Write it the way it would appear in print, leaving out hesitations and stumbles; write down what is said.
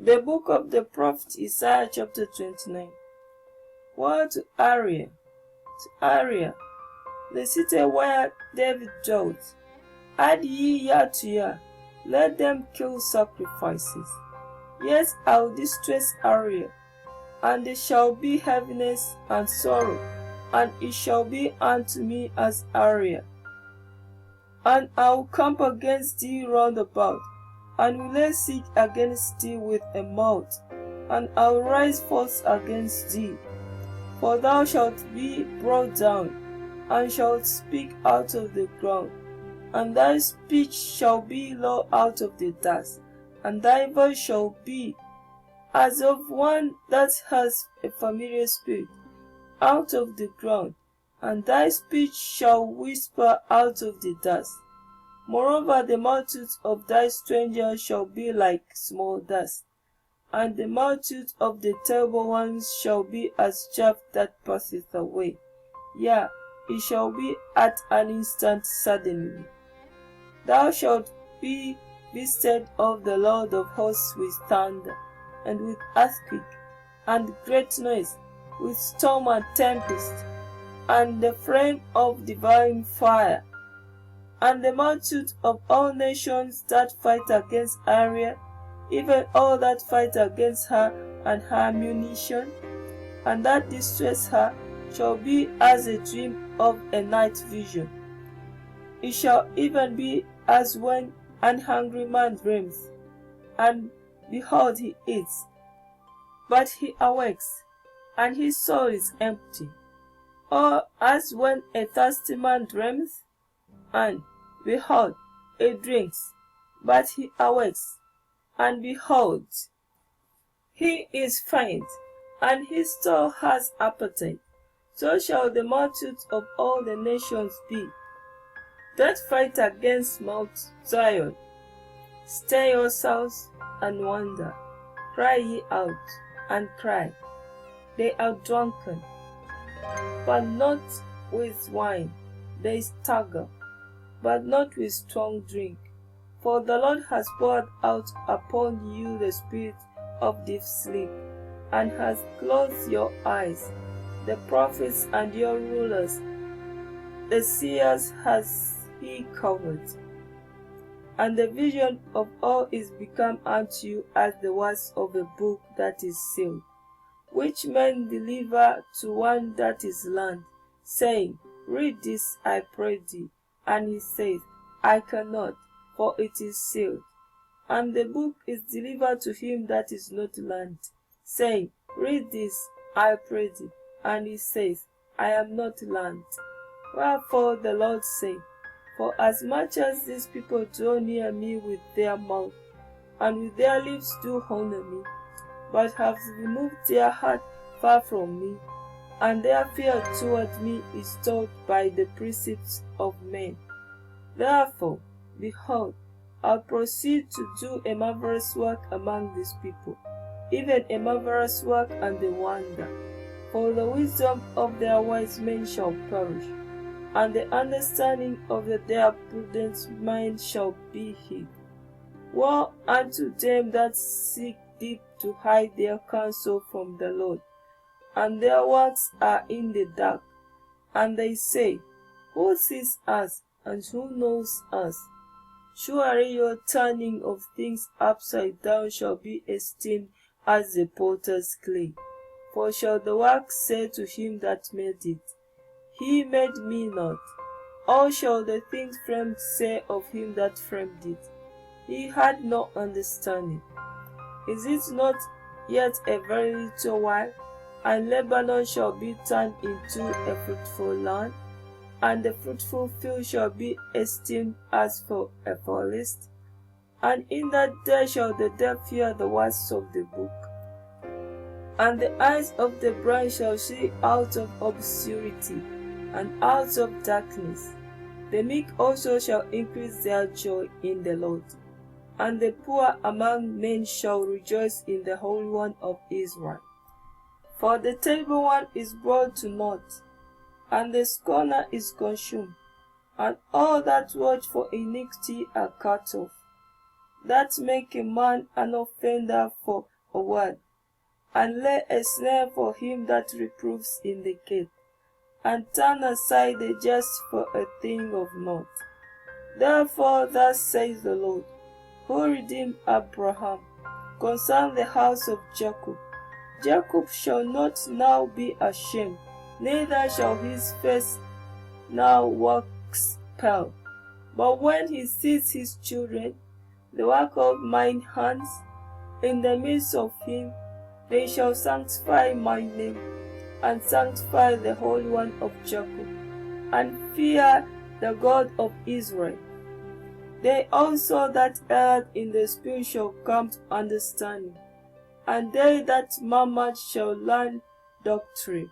The book of the prophet Isaiah chapter 29. Woe to Area, the city where David dwelt. Add ye year to year, let them kill sacrifices. Yes, I will distress Area, and there shall be heaviness and sorrow, and it shall be unto me as Area. And I will camp against thee round about, and will lay siege against thee with a mouth, and I will rise forth against thee. For thou shalt be brought down, and shalt speak out of the ground, and thy speech shall be low out of the dust, and thy voice shall be as of one that has a familiar spirit out of the ground, and thy speech shall whisper out of the dust. Moreover, the multitude of thy strangers shall be like small dust, and the multitude of the terrible ones shall be as chaff that passeth away. Yea, it shall be at an instant suddenly. Thou shalt be visited of the Lord of hosts with thunder, and with earthquake, and great noise, with storm and tempest, and the flame of devouring fire. And the multitude of all nations that fight against Area, even all that fight against her and her ammunition, and that distress her, shall be as a dream of a night vision. It shall even be as when an hungry man dreams, and behold, he eats, but he awakes, and his soul is empty. Or as when a thirsty man dreams, and behold, he drinks, but he awakes, and behold, he is faint, and his soul has appetite. So shall the multitude of all the nations be that fight against Mount Zion. Stir yourselves and wonder, cry ye out, and cry. They are drunken, but not with wine. They stagger, but not with strong drink. For the Lord has poured out upon you the spirit of deep sleep, and has closed your eyes. The prophets and your rulers, the seers has he covered. And the vision of all is become unto you as the words of a book that is sealed, which men deliver to one that is learned, saying, Read this, I pray thee. And he saith, I cannot, for it is sealed. And the book is delivered to him that is not learned, saying, Read this, I pray thee. And he saith, I am not learned. Wherefore the Lord saith, For as much as these people draw near me with their mouth, and with their lips do honor me, but have removed their heart far from me, and their fear toward me is taught by the precepts of men. Therefore, behold, I proceed to do a marvelous work among these people, even a marvelous work and a wonder. For the wisdom of their wise men shall perish, and the understanding of their prudent mind shall be hid. Woe unto them that seek deep to hide their counsel from the Lord, and their works are in the dark. And they say, Who sees us, and who knows us? Surely your turning of things upside down shall be esteemed as the potter's clay. For shall the work say to him that made it, He made me not? Or shall the things framed say of him that framed it, He had no understanding? Is it not yet a very little while, and Lebanon shall be turned into a fruitful land, and the fruitful field shall be esteemed as for a forest? And in that day shall the deaf hear the words of the book, and the eyes of the blind shall see out of obscurity, and out of darkness. The meek also shall increase their joy in the Lord, and the poor among men shall rejoice in the Holy One of Israel. For the terrible one is brought to naught, and the scorner is consumed, and all that watch for iniquity are cut off, that make a man an offender for a word, and lay a snare for him that reproves in the gate, and turn aside the just for a thing of naught. Therefore thus says the Lord, who redeemed Abraham, concerning the house of Jacob, Jacob shall not now be ashamed, neither shall his face now wax pale. But when he sees his children, the work of mine hands, in the midst of him, they shall sanctify my name, and sanctify the Holy One of Jacob, and fear the God of Israel. They also that erred in the spirit shall come to understanding, and they that murmured shall learn doctrine.